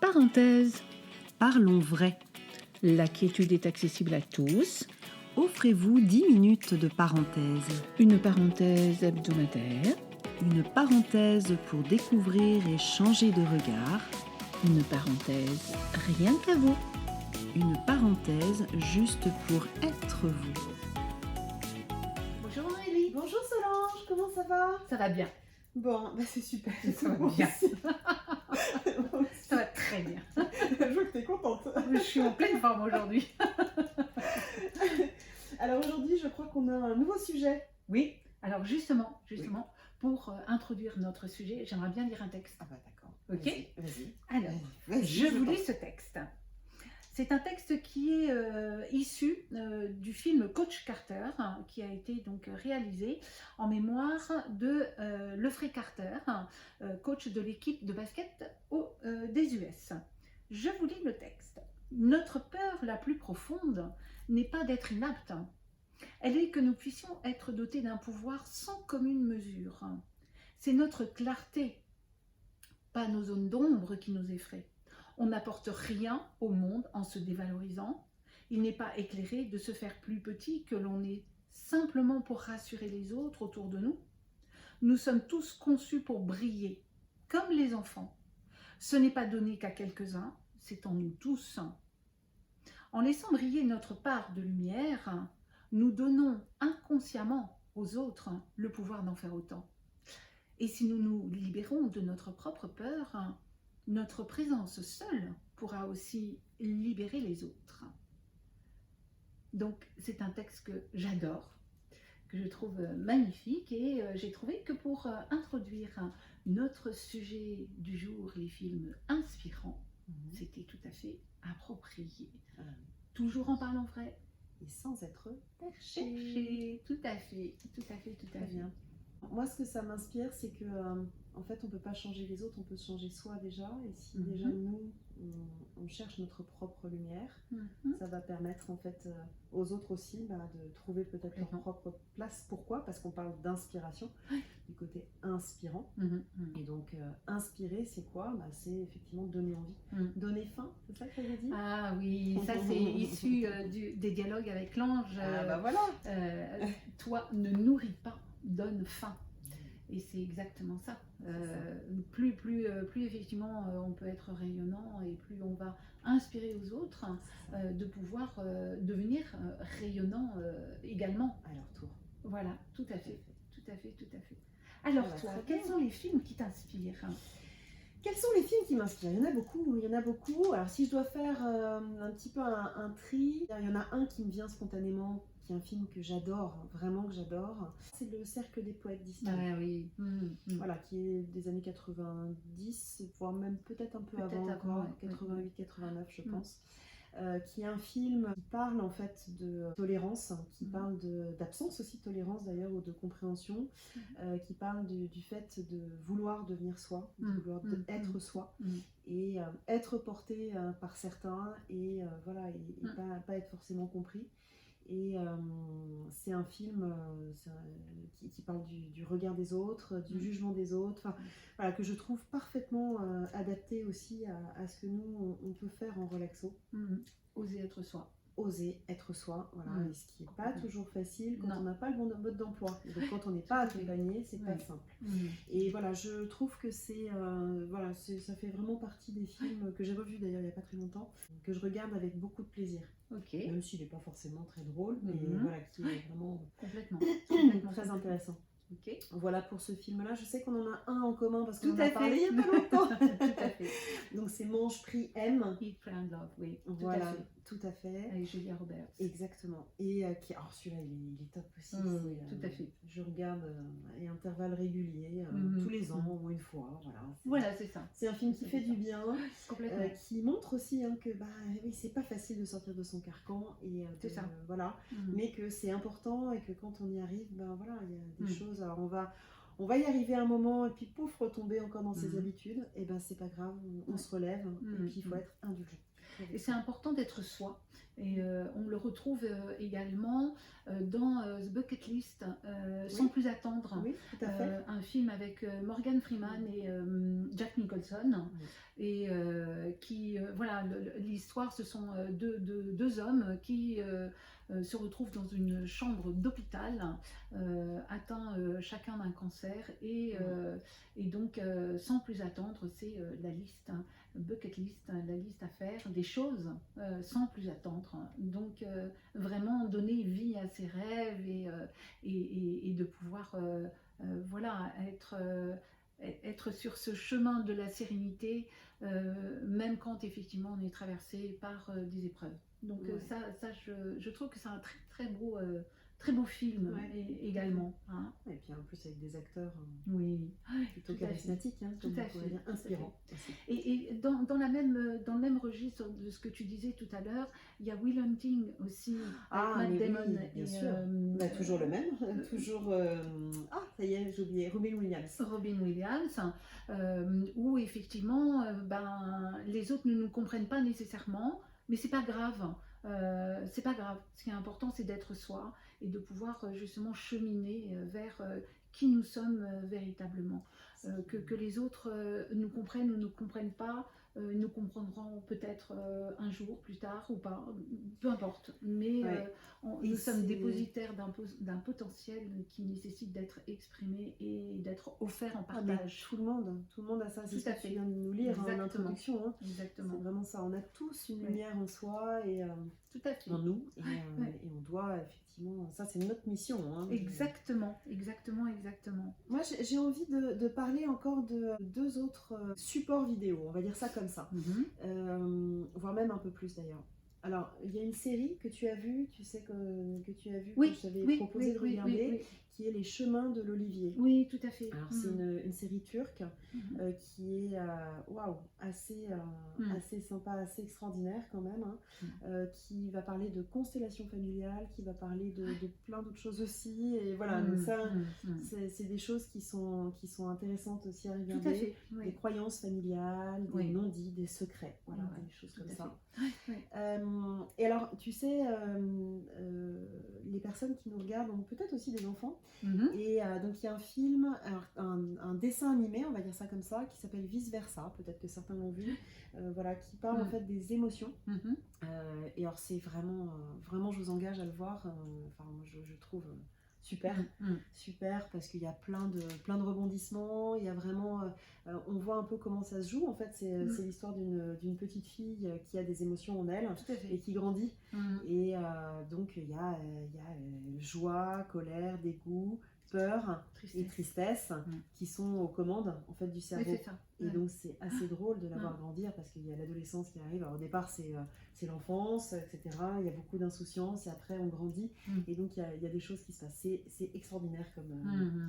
Parenthèse. Parlons vrai. La quiétude est accessible à tous. Offrez-vous 10 minutes de parenthèse. Une parenthèse hebdomadaire. Une parenthèse pour découvrir et changer de regard. Une parenthèse rien qu'à vous. Une parenthèse juste pour être vous. Bonjour Aurélie. Bonjour Solange, comment ça va? Ça va bien. Bon, bah c'est super. Ça va Moi bien. aussi. Ça va très bien. Je vois que t'es contente. Je suis en pleine forme aujourd'hui. Alors aujourd'hui, je crois qu'on a un nouveau sujet. Oui, alors justement, pour introduire notre sujet, j'aimerais bien lire un texte. Ah bah d'accord. Ok. Vas-y. Alors, Vas-y, je vous t'en lis ce texte. C'est un texte qui est issu du film Coach Carter, qui a été donc réalisé en mémoire de Lefray Carter, coach de l'équipe de basket des US. Je vous lis le texte. Notre peur la plus profonde n'est pas d'être inapte. Elle est que nous puissions être dotés d'un pouvoir sans commune mesure. C'est notre clarté, pas nos zones d'ombre qui nous effraient. On n'apporte rien au monde en se dévalorisant. Il n'est pas éclairé de se faire plus petit que l'on est simplement pour rassurer les autres autour de nous. Nous sommes tous conçus pour briller, comme les enfants. Ce n'est pas donné qu'à quelques-uns, c'est en nous tous. En laissant briller notre part de lumière, nous donnons inconsciemment aux autres le pouvoir d'en faire autant. Et si nous nous libérons de notre propre peur, notre présence seule pourra aussi libérer les autres. Donc c'est un texte que j'adore, que je trouve magnifique, et j'ai trouvé que pour introduire notre sujet du jour, les films inspirants, c'était tout à fait approprié. Toujours en parlant vrai. Et sans être perché. Perché. Tout à fait, tout à fait, tout à Très fait. bien. Moi, ce que ça m'inspire, c'est que en fait, on peut pas changer les autres, on peut se changer soi déjà. Et si déjà nous, on cherche notre propre lumière, ça va permettre en fait aux autres aussi de trouver peut-être leur propre place. Pourquoi? Parce qu'on parle d'inspiration, du côté inspirant. Et donc, inspirer, c'est quoi? C'est effectivement donner envie. Donner faim, c'est ça que tu avais dit? Ah oui, ça c'est issu des dialogues avec l'ange. Ah bah voilà. Toi, ne nourris pas, donne faim. Et c'est exactement ça. Plus effectivement on peut être rayonnant, et plus on va inspirer aux autres de pouvoir devenir rayonnant également. À leur tour. Voilà, tout à fait, tout à fait, tout à fait. Alors Voilà, toi, quels sont les films qui t'inspirent? Quels sont les films qui m'inspirent? Il y en a beaucoup, il y en a beaucoup. Alors si je dois faire un petit peu un tri, il y en a un qui me vient spontanément, qui est un film que j'adore, vraiment que j'adore. C'est Le Cercle des Poètes Disparus. Ah oui. Voilà, qui est des années 90, voire même peut-être un peu Peut-être avant avant, encore, ouais. 88-89 je pense. Qui est un film qui parle en fait de tolérance, qui parle d'absence aussi de tolérance d'ailleurs, ou de compréhension, qui parle du fait de vouloir devenir soi, de vouloir être soi, et être porté par certains, et voilà, et pas être forcément compris. Et c'est un film qui parle du regard des autres, du jugement des autres, voilà, que je trouve parfaitement adapté aussi à ce que nous on peut faire en relaxo. Oser être soi. Oser être soi, voilà, et ce qui n'est pas toujours facile quand on n'a pas le bon mode d'emploi. Donc quand on n'est pas accompagné, c'est pas simple. Et voilà, je trouve que voilà, ça fait vraiment partie des films que j'ai revus d'ailleurs il n'y a pas très longtemps, que je regarde avec beaucoup de plaisir. Même s'il n'est pas forcément très drôle, mais voilà, qui est vraiment complètement très intéressant. Ok. Voilà pour ce film-là. Je sais qu'on en a un en commun parce qu'on Tout en a à parlé fait. il n'y a pas longtemps. Tout à fait. Donc c'est Mange, Prie, Aime. Eat, Pray and Love, oui. Voilà, tout à fait. Avec Julia Roberts. Exactement. Et alors celui-là, il est top aussi. Oui, tout à fait. Je regarde à intervalles réguliers, tous les ans, au moins une fois. Voilà, c'est ça. C'est un film qui fait du bien, complètement. qui montre aussi que oui, c'est pas facile de sortir de son carcan, et c'est ça. Voilà, mais que c'est important, et que quand on y arrive, voilà, il y a des choses. Alors on va y arriver à un moment, et puis pouf, retomber encore dans ses habitudes, et c'est pas grave, on se relève, et puis il faut être indulgent. Et c'est important d'être soi. Et on le retrouve également dans The Bucket List, Sans Oui. plus attendre, Oui, tout à fait. un film avec Morgan Freeman et Jack Nicholson. Oui. Et voilà, l'histoire, ce sont deux hommes qui se retrouvent dans une chambre d'hôpital, atteints chacun d'un cancer. Et donc, sans plus attendre, c'est la liste, hein, bucket list, hein, la liste à faire, des choses sans plus attendre. Donc, vraiment donner vie à ses rêves et de pouvoir voilà, être sur ce chemin de la sérénité, même quand effectivement on est traversé par des épreuves. Donc Ouais. ça je trouve que c'est un très beau film Ouais. également. Hein. Et puis en plus avec des acteurs Oui, plutôt tout à fait. charismatiques, hein, Tout comme à on pourrait fait, dire, tout à fait. inspirants aussi. Et dans dans le même registre de ce que tu disais tout à l'heure, il y a Will Hunting aussi, avec Matt mais Damon. oui, bien sûr. Bah, toujours le même, toujours... Ah, ça y est, j'ai oublié, Robin Williams. Robin Williams, où effectivement, les autres ne nous comprennent pas nécessairement, mais c'est pas grave. C'est pas grave. Ce qui est important, c'est d'être soi et de pouvoir justement cheminer vers qui nous sommes véritablement. Que les autres nous comprennent ou ne comprennent pas, nous comprendront peut-être un jour, plus tard ou pas, peu importe. Mais Ouais. nous sommes c'est- dépositaires d'un potentiel qui nécessite d'être exprimé et d'être offert en Ah, mais partage. tout le monde a ça, c'est Tout ce à que tu fait. viens de nous lire en Exactement. introduction. Hein. C'est Exactement. vraiment ça, on a tous une Ouais. lumière en soi et Tout à fait. en nous, et Ouais. on doit effectivement, ça c'est notre mission. Hein. Exactement, exactement, exactement. Moi j'ai envie de parler encore de deux autres supports vidéo, on va dire ça comme ça. Voire même un peu plus d'ailleurs. Alors, il y a une série que tu as vue, tu sais que tu as vue, Oui, que je t'avais oui, proposé oui, de oui, regarder, oui, qui est Les Chemins de l'Olivier. oui, tout à fait. Alors, c'est une série turque Mhm. qui est waouh, assez sympa, assez extraordinaire quand même, hein, qui va parler de constellation familiale, qui va parler de plein d'autres choses aussi. Et voilà, donc ça, c'est des choses qui sont intéressantes aussi à Tout regarder. à fait. Des Oui. croyances familiales, des Oui. non-dits, des secrets, voilà, Ouais, des choses tout comme à ça. fait. Ouais. Et alors, tu sais, les personnes qui nous regardent ont peut-être aussi des enfants. Mhm. Et donc, il y a un film, alors, un dessin animé, on va dire ça comme ça, qui s'appelle Vice Versa, peut-être que certains l'ont vu, voilà, qui parle en fait des émotions. Mhm. Et alors, c'est vraiment, je vous engage à le voir. Enfin, moi, je trouve super, super, parce qu'il y a plein de rebondissements. Il y a vraiment, on voit un peu comment ça se joue. En fait, c'est l'histoire d'une petite fille qui a des émotions en elle Tout à fait. et qui grandit. Mhm. Et donc, il y a joie, colère, dégoût, peur et tristesse qui sont aux commandes en fait du Oui, cerveau. c'est ça. Et donc, c'est assez drôle de la voir grandir parce qu'il y a l'adolescence qui arrive. Alors, au départ, c'est l'enfance, etc. Il y a beaucoup d'insouciance et après, on grandit. Et donc, il y a des choses qui se passent. C'est extraordinaire comme...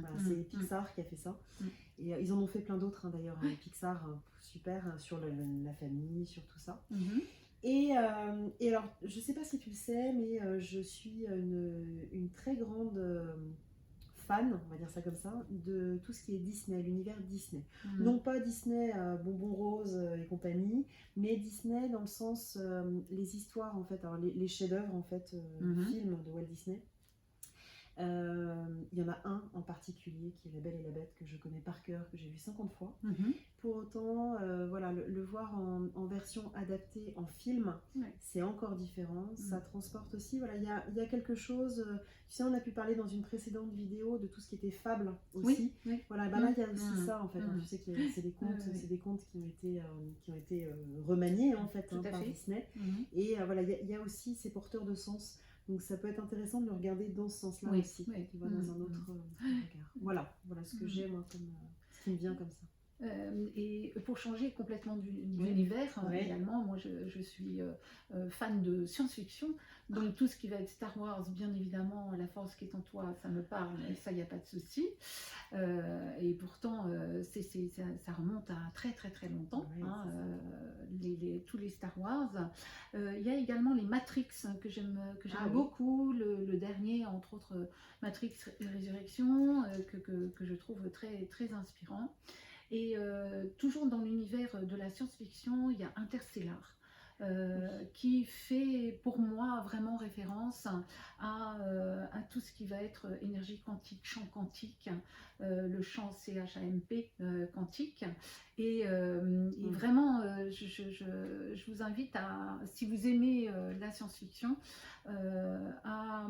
voilà, c'est Pixar qui a fait ça. Et ils en ont fait plein d'autres, hein, d'ailleurs. Pixar, super, sur la famille, sur tout ça. Et alors, je ne sais pas si tu le sais, mais je suis une très grande fan, on va dire ça comme ça, de tout ce qui est Disney, l'univers Disney. Non pas Disney, Bonbons Roses et compagnie, mais Disney dans le sens, les histoires, en fait, alors les chefs-d'œuvre, en fait, films de Walt Disney. Il y en a un en particulier qui est La Belle et la Bête, que je connais par cœur, que j'ai vu 50 fois. Pour autant, voilà, le voir en version adaptée en film, c'est encore différent. Ça transporte aussi, voilà, il y a quelque chose, tu sais, on a pu parler dans une précédente vidéo de tout ce qui était fable aussi. Voilà, là il y a aussi ça en fait, hein, tu sais que c'est des contes qui ont été remaniés en fait, par Disney. Et voilà, il y a aussi ces porteurs de sens. Donc ça peut être intéressant de le regarder dans ce sens-là aussi, tu vois, dans un autre regard. Voilà ce que j'ai moi, ce qui me vient comme ça. Et pour changer complètement d'univers, également, moi je suis fan de science-fiction, donc tout ce qui va être Star Wars, bien évidemment, La Force qui est en toi, ça me parle, ça, il n'y a pas de souci. Et pourtant, ça remonte à très très très longtemps, tous les Star Wars. Il y a également les Matrix que j'aime beaucoup, le dernier, entre autres Matrix Résurrection, que je trouve très, très inspirant. Et toujours dans l'univers de la science-fiction, il y a Interstellar. qui fait pour moi vraiment référence à tout ce qui va être énergie quantique, champ quantique, le champ CHAMP quantique. Et vraiment, je vous invite à, si vous aimez la science-fiction, à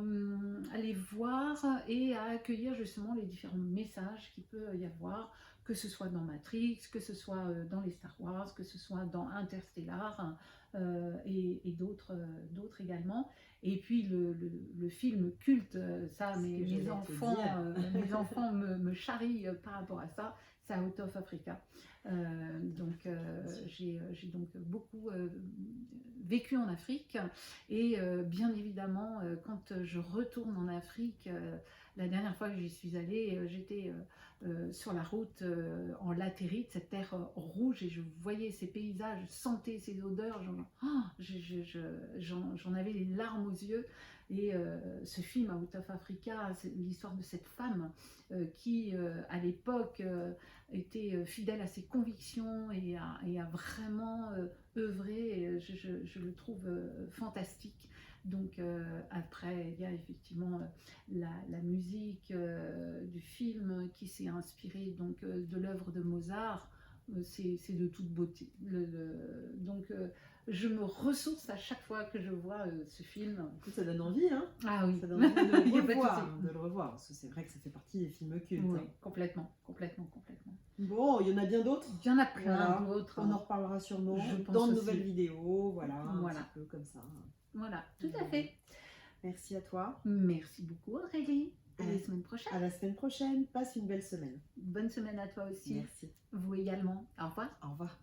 aller voir et à accueillir justement les différents messages qu'il peut y avoir, que ce soit dans Matrix, que ce soit dans les Star Wars, que ce soit dans Interstellar et d'autres également. Et puis le film culte, ça mes enfants me charrient par rapport à ça, c'est Out of Africa. J'ai donc beaucoup vécu en Afrique et bien évidemment quand je retourne en Afrique, la dernière fois que j'y suis allée, j'étais sur la route en latérite, cette terre rouge, et je voyais ces paysages, je sentais ces odeurs, j'en avais les larmes aux yeux. Et ce film Out of Africa, c'est l'histoire de cette femme qui à l'époque était fidèle à ses convictions et a vraiment œuvré, et je le trouve fantastique. Donc après, il y a effectivement la musique du film qui s'est inspirée donc, de l'œuvre de Mozart. C'est de toute beauté. Donc je me ressource à chaque fois que je vois ce film. Écoute, ça donne envie, hein. Ah oui. Ça donne envie Il y a de pas le de revoir, souci. de le revoir, parce que c'est vrai que ça fait partie des films cultes. Oui, Hein. complètement. Bon, il y en a bien d'autres. Il y en a plein Voilà. d'autres. On en reparlera sûrement Je pense dans de aussi. nouvelles vidéos, voilà, un Voilà. petit peu comme ça. Voilà, tout à fait. Merci à toi. Merci beaucoup Aurélie. À la Ouais. semaine prochaine. À la semaine prochaine. Passe une belle semaine. Bonne semaine à toi aussi. Merci. Vous également. Au revoir. Au revoir.